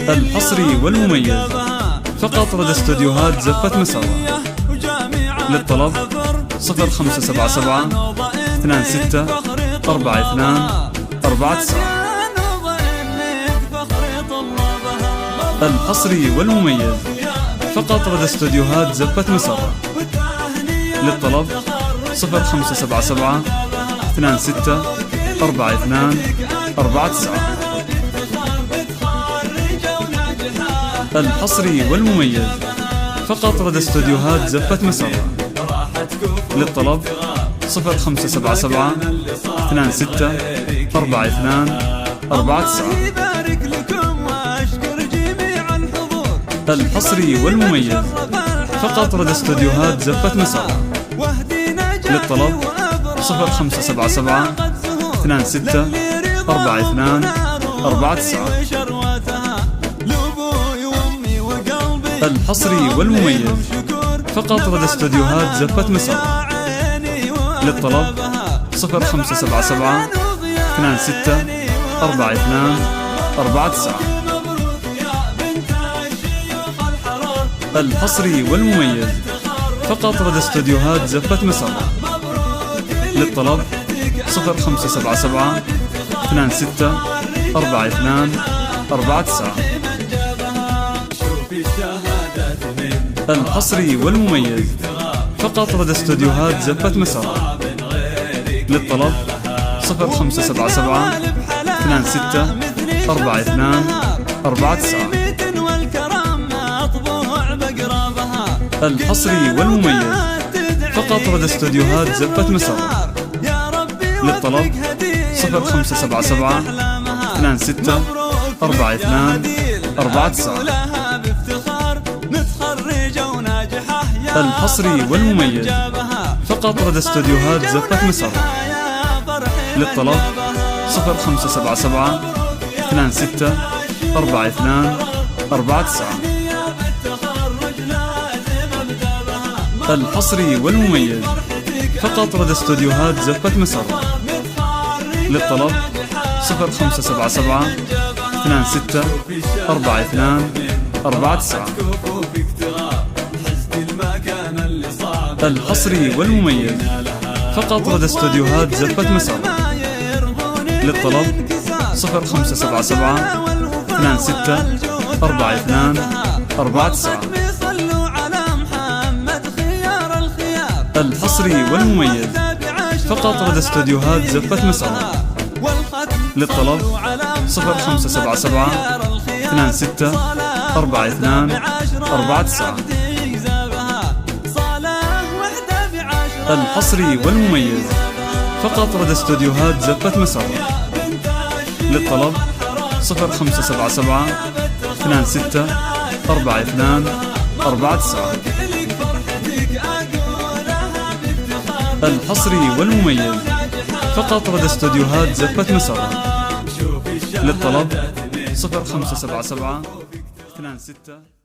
الحصري والمميز فقط لدى استوديوهات زفة مسرة. للطلب 0577 26 42 49. الحصري والمميز فقط لدى استوديوهات زفة مسرة. للطلب 0577 26 42 49. الحصري والمميز فقط لدى استوديوهات زفة مسرة. للطلب 0577 26 42 49. الحصري والمميز فقط لدى استوديوهات زفة مسرة. للطلب 0577 26 42 49. الحصري والمميز فقط لدى استوديوهات زفة مسرة. للطلب 0577 26 42 49. الحصري والمميز فقط لدى استوديوهات زفة مسرة. للطلب 0577 26 42 49. الحصري والمميز فقط لدى استوديوهات زفة مسرة. للطلب 0577 26 42 49. الحصري والمميز فقط لدى استوديوهات زفة مسرة. للطلب 0577 26 42 49. الحصري والمميز فقط لدى استوديوهات زفة مسرة. للطلب 0577 26 42 49. الحصري والمميز فقط لدى استوديوهات زفة مسرة. للطلب 0577 26 42 49. الحصري والمميز فقط لدى استوديوهات زفة مسرة. للطلب 0577 26 42 49. الحصري والمميز فقط لدى استوديوهات زفة مسرة. للطلب 0577 26 42 49. الحصري والمميز فقط لدى استوديوهات زفة مسرة. للطلب 0577 26 42 49. الحصري والمميز فقط لدى استوديوهات زفة مسرة. للطلب 0577 26